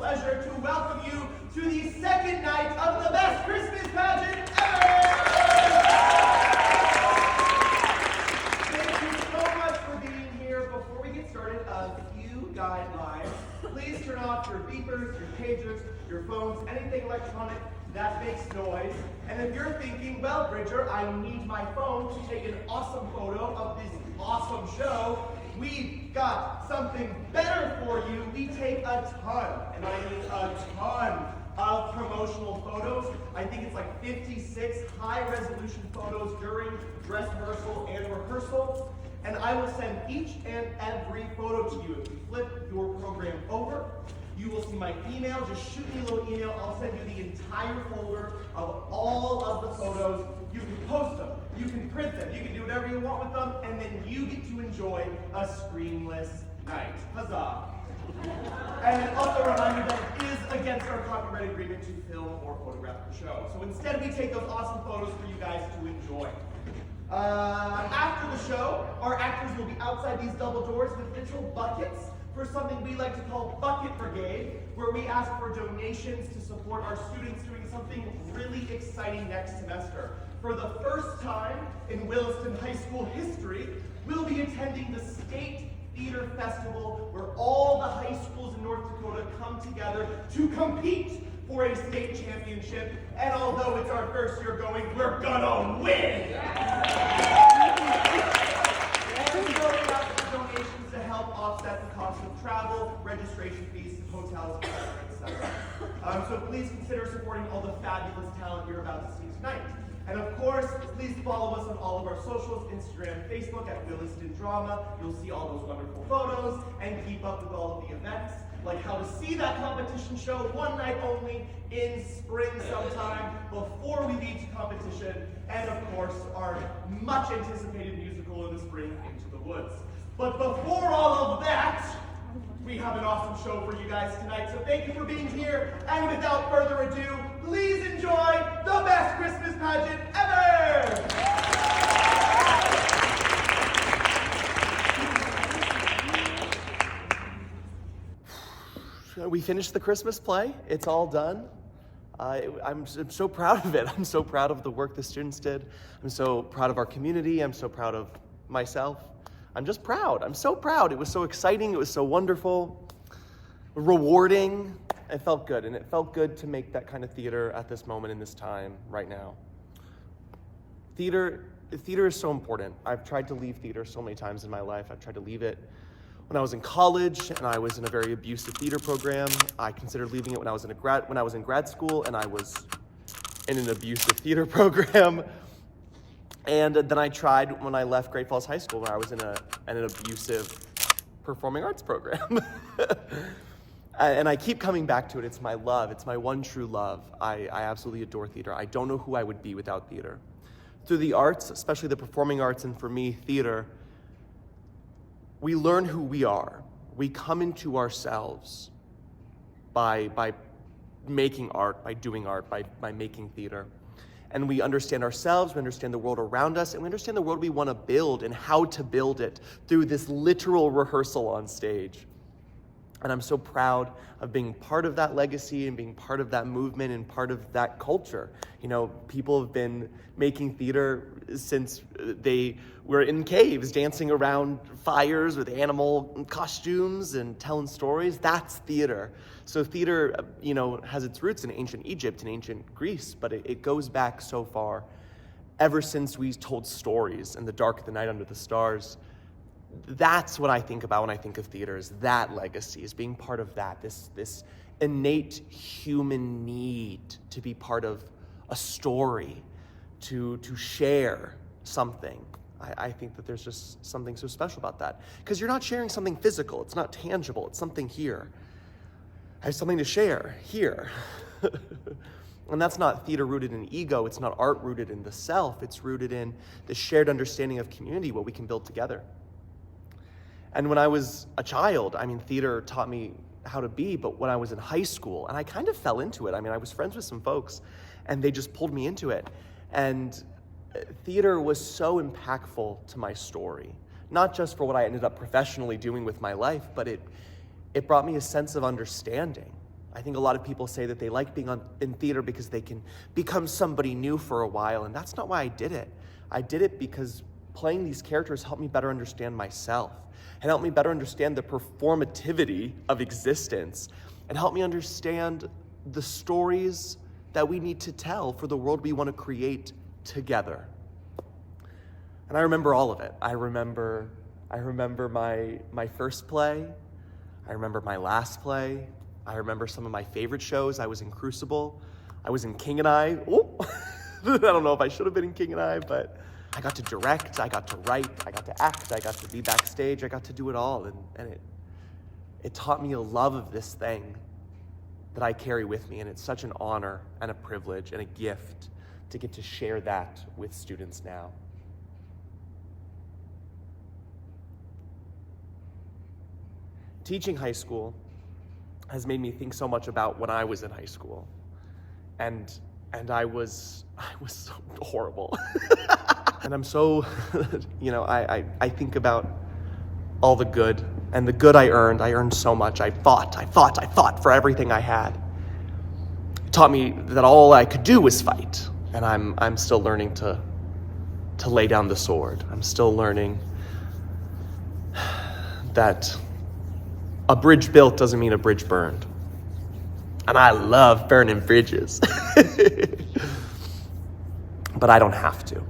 pleasure to welcome you to the second night of the best Christmas pageant ever! Thank you so much for being here. Before we get started, a few guidelines. Please turn off your beepers, your pagers, your phones, anything electronic that makes noise. And if you're thinking, well, Bridger, I need my phone to take an awesome photo of this awesome show, we've got something better for you. We take a ton, and I mean a ton, of promotional photos. I think it's like 56 high-resolution photos during dress rehearsal and rehearsal. And I will send each and every photo to you. If you flip your program over, you will see my email. Just shoot me a little email. I'll send you the entire folder of all of the photos. You can post them. You can print them. You can do whatever you want with them. And then you get to enjoy a screenless night. Huzzah. And also a reminder that it is against our copyright agreement to film or photograph the show. So instead we take those awesome photos for you guys to enjoy. After the show, our actors will be outside these double doors with little buckets for something we like to call Bucket Brigade, where we ask for donations to support our students doing something really exciting next semester. For the first time in Williston High School history, we'll be attending the State Theater Festival, where all the high schools in North Dakota come together to compete for a state championship. And although it's our first year going, we're gonna win! And we're going out for donations to help offset the cost of travel, registration fees, hotels, etc. So please consider supporting all the fabulous talent you're about to see tonight. And of course, please follow us on all of our socials, Instagram, Facebook at Williston Drama. You'll see all those wonderful photos and keep up with all of the events, like how to see that competition show one night only in spring sometime before we lead to competition, and of course, our much anticipated musical in the spring, Into the Woods. But before all of that, we have an awesome show for you guys tonight, so thank you for being here, and without further ado, please enjoy the best Christmas pageant ever! We finished the Christmas play. It's all done. I'm so proud of it. I'm so proud of the work the students did. I'm so proud of our community. I'm so proud of myself. I'm just proud. I'm so proud. It was so exciting. It was so wonderful, rewarding. It felt good, and it felt good to make that kind of theater at this moment in this time right now. Theater is so important. I've tried to leave theater so many times in my life. I've tried to leave it when I was in college, and I was in a very abusive theater program. I considered leaving it when I was in grad school, and I was in an abusive theater program. And then I tried when I left Great Falls High School, where I was in an abusive performing arts program. And I keep coming back to it. It's my love. It's my one true love. I absolutely adore theater. I don't know who I would be without theater. Through the arts, especially the performing arts, and for me, theater, we learn who we are. We come into ourselves by making art, by doing art, by making theater. And we understand ourselves, we understand the world around us, and we understand the world we want to build and how to build it through this literal rehearsal on stage. And I'm so proud of being part of that legacy and being part of that movement and part of that culture. You know, people have been making theater since they were in caves, dancing around fires with animal costumes and telling stories. That's theater. So theater, has its roots in ancient Egypt and ancient Greece, but it goes back so far. Ever since we told stories in the dark of the night under the stars, that's what I think about when I think of theater, is that legacy, is being part of that, this innate human need to be part of a story, to share something. I think that there's just something so special about that. Because you're not sharing something physical, it's not tangible, it's something here. I have something to share here. And that's not theater rooted in ego, it's not art rooted in the self, it's rooted in the shared understanding of community, what we can build together. And when I was a child, theater taught me how to be, but when I was in high school, and I kind of fell into it. I was friends with some folks, and they just pulled me into it. And theater was so impactful to my story, not just for what I ended up professionally doing with my life, but it brought me a sense of understanding. I think a lot of people say that they like being in theater because they can become somebody new for a while, and that's not why I did it. I did it because playing these characters helped me better understand myself, and helped me better understand the performativity of existence, and helped me understand the stories that we need to tell for the world we want to create together. And I remember all of it. I remember my first play. I remember my last play. I remember some of my favorite shows. I was in Crucible. I was in King and I. Oh, I don't know if I should have been in King and I, but I got to direct, I got to write, I got to act, I got to be backstage, I got to do it all. And it taught me a love of this thing that I carry with me. And it's such an honor and a privilege and a gift to get to share that with students now. Teaching high school has made me think so much about when I was in high school. And I was so horrible. And I'm so, I think about all the good, and the good I earned so much. I fought for everything I had. It taught me that all I could do was fight. And I'm still learning to lay down the sword. I'm still learning that a bridge built doesn't mean a bridge burned. And I love burning bridges. But I don't have to.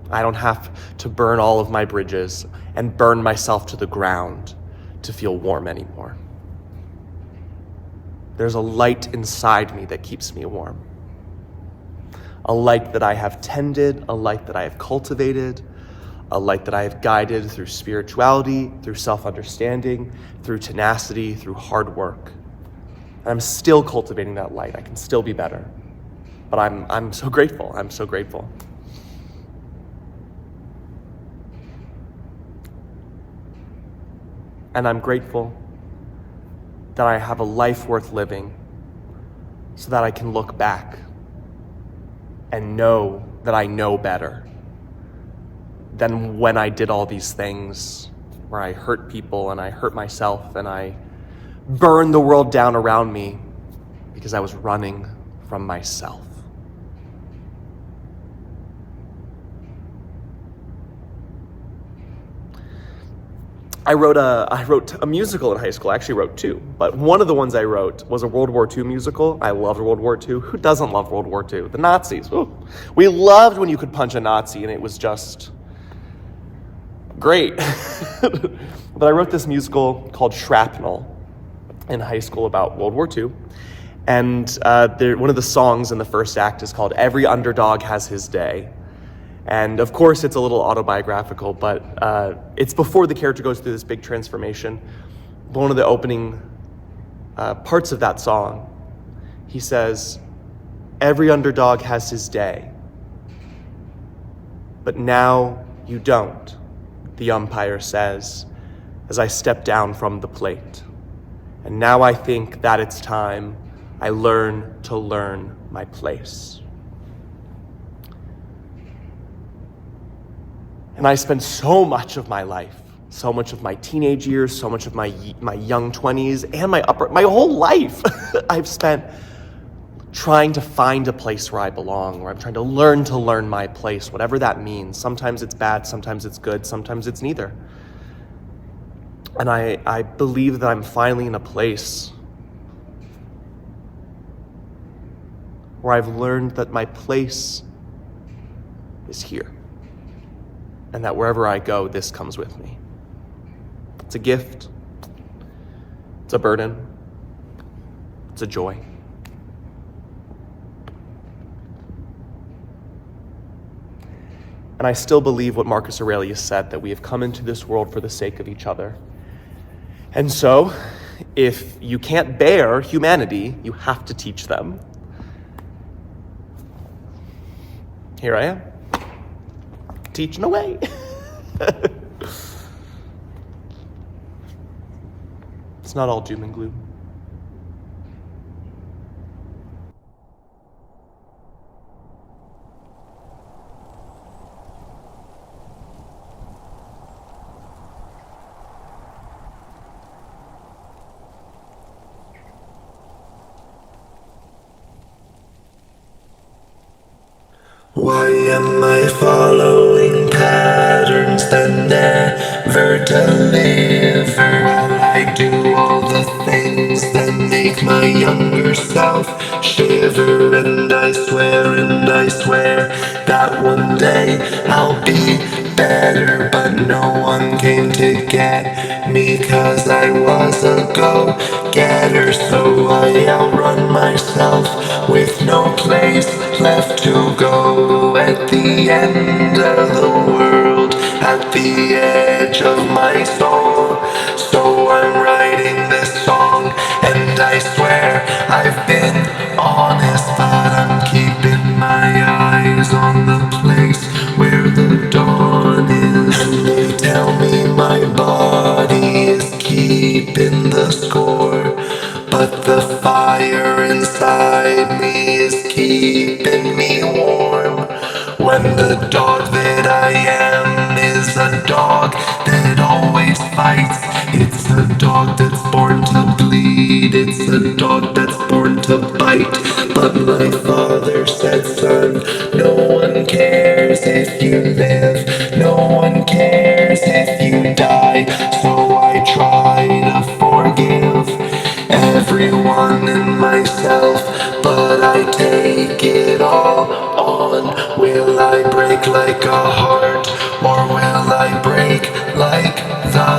I don't have to burn all of my bridges and burn myself to the ground to feel warm anymore. There's a light inside me that keeps me warm. A light that I have tended, a light that I have cultivated, a light that I have guided through spirituality, through self-understanding, through tenacity, through hard work. And I'm still cultivating that light. I can still be better. But I'm so grateful. I'm so grateful. And I'm grateful that I have a life worth living so that I can look back and know that I know better than when I did all these things where I hurt people and I hurt myself and I burned the world down around me because I was running from myself. I wrote a musical in high school. I actually wrote two, but one of the ones I wrote was a World War II musical. I loved World War II. Who doesn't love World War II? The Nazis. Ooh. We loved when you could punch a Nazi and it was just great. But I wrote this musical called Shrapnel in high school about World War II. And one of the songs in the first act is called Every Underdog Has His Day. And of course, it's a little autobiographical, but it's before the character goes through this big transformation. One of the opening parts of that song, he says, every underdog has his day, but now you don't, the umpire says, as I step down from the plate. And now I think that it's time I learn to learn my place. And I spent so much of my life, so much of my teenage years, so much of my young 20s, and my whole life I've spent trying to find a place where I belong, where I'm trying to learn my place, whatever that means. Sometimes it's bad, sometimes it's good, sometimes it's neither. And I believe that I'm finally in a place where I've learned that my place is here. And that wherever I go, this comes with me. It's a gift. It's a burden. It's a joy. And I still believe what Marcus Aurelius said, that we have come into this world for the sake of each other. And so, if you can't bear humanity, you have to teach them. Here I am. Teaching away. It's not all doom and gloom. Why am I following patterns that never deliver? While I do all the things that make my younger self shiver. And I swear that one day I'll be better. But no one came to get me, 'cause I was a go-getter. So I outrun myself with no place left to go. At the end of the world, at the edge of my soul. So I'm writing this song, and I swear I've been honest, but I'm keeping my eyes on the place where the dawn is. And they tell me my body is keeping the score, but the fire inside me is keeping me warm. When the dog that I am is a dog that always fights. It's a dog that's born to bleed. It's a dog that's born to bite. But my father said, son, no one cares if you live. No one cares if you die. So I try to forgive everyone and myself, but I take it all on. Will I break like a heart, or will I break like the